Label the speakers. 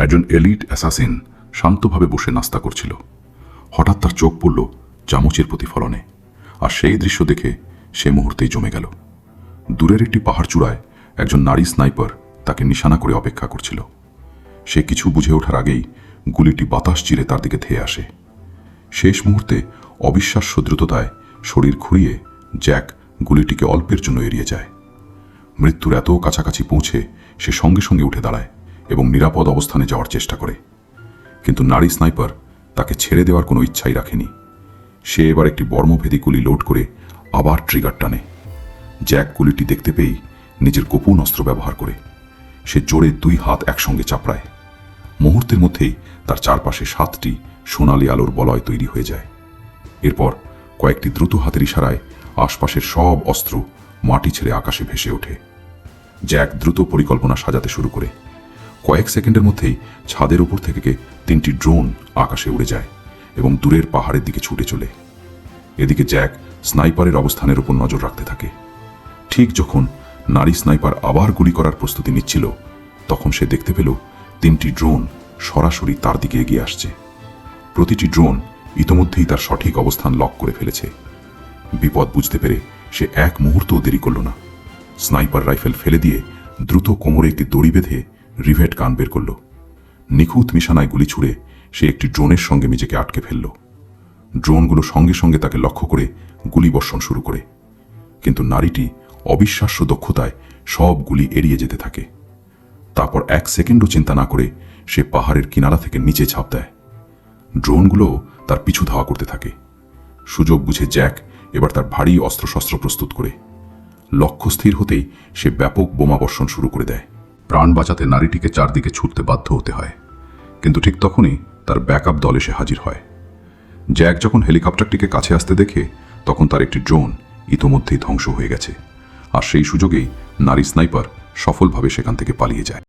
Speaker 1: একজন elite assassin শান্তভাবে বসে নাস্তা করছিল। হঠাৎ তার চোখ পড়ল চামচের প্রতিফলনে, আর সেই দৃশ্য দেখে সে মুহূর্তেই জমে গেল। দূরের একটি পাহাড় চূড়ায় একজন নারী স্নাইপার তাকে নিশানা করে অপেক্ষা করছিল। সে কিছু বুঝে ওঠার আগেই গুলিটি বাতাস চিরে তার দিকে ধেয়ে আসে। শেষ মুহূর্তে অবিশ্বাস্য দ্রুততায় শরীর ঘুরিয়ে জ্যাক গুলিটিকে অল্পের জন্য এড়িয়ে যায়। মৃত্যুর এত কাছাকাছি পৌঁছে সে সঙ্গে সঙ্গে উঠে দাঁড়ায় এবং নিরাপদ অবস্থানে যাওয়ার চেষ্টা করে। কিন্তু নারী স্নাইপার তাকে ছেড়ে দেওয়ার কোনো ইচ্ছাই রাখেনি। সে এবার একটি বর্মভেদী গুলি লোড করে আবার ট্রিগার টানে। জ্যাক গুলিটি দেখতে পেয়েই নিজের গোপন অস্ত্র ব্যবহার করে সে জোরে 2 হাত একসঙ্গে চাপড়ায়। মুহূর্তের মধ্যেই তার চারপাশে 7টি সোনালি আলোর বলয় তৈরি হয়ে যায়। এরপর কয়েকটি দ্রুত হাতের ইশারায় আশপাশের সব অস্ত্র মাটি ছেড়ে আকাশে ভেসে ওঠে। জ্যাক দ্রুত পরিকল্পনা সাজাতে শুরু করে। কয়েক সেকেন্ডের মধ্যেই ছাদের উপর থেকে 3টি ড্রোন আকাশে উড়ে যায় এবং দূরের পাহাড়ের দিকে ছুটে চলে। এদিকে জ্যাক স্নাইপারের অবস্থানের উপর নজর রাখতে থাকে। ঠিক যখন নারী স্নাইপার আবার গুলি করার প্রস্তুতি নিচ্ছিল, তখন সে দেখতে পেল 3টি ড্রোন সরাসরি তার দিকে এগিয়ে আসছে। প্রতিটি ড্রোন ইতোমধ্যেই তার সঠিক অবস্থান লক করে ফেলেছে। বিপদ বুঝতে পেরে সে এক মুহূর্তও দেরি করল না। স্নাইপার রাইফেল ফেলে দিয়ে দ্রুত কোমরে একটি দড়ি বেঁধে রিভেট গান বের করল। নিখুঁত নিশানায় গুলি ছুড়ে সে একটি ড্রোনের সঙ্গে নিজেকে আটকে ফেলল। ড্রোনগুলো সঙ্গে সঙ্গে তাকে লক্ষ্য করে গুলি বর্ষণ শুরু করে, কিন্তু নারীটি অবিশ্বাস্য দক্ষতায় সব গুলি এড়িয়ে যেতে থাকে। তারপর 1 সেকেন্ডও চিন্তা না করে সে পাহাড়ের কিনারা থেকে নিচে ঝাঁপ দেয়। ড্রোনগুলো তার পিছু ধাওয়া করতে থাকে। সুযোগ বুঝে জ্যাক এবার তার ভারী অস্ত্রশস্ত্র প্রস্তুত করে। লক্ষ্য স্থির হতেই সে ব্যাপক বোমা বর্ষণ শুরু করে দেয়। প্রাণ বাঁচাতে নারীটিকে চারদিকে ছুটতে বাধ্য হতে হয়, কিন্তু ঠিক তখনই তার ব্যাকআপ দল এসে হাজির হয়। জ্যাক যখন হেলিকপ্টারটিকে কাছে আসতে দেখে, তখন তার একটি ড্রোন ইতোমধ্যেই ধ্বংস হয়ে গেছে, আর সেই সুযোগেই নারী স্নাইপার সফলভাবে সেখান থেকে পালিয়ে যায়।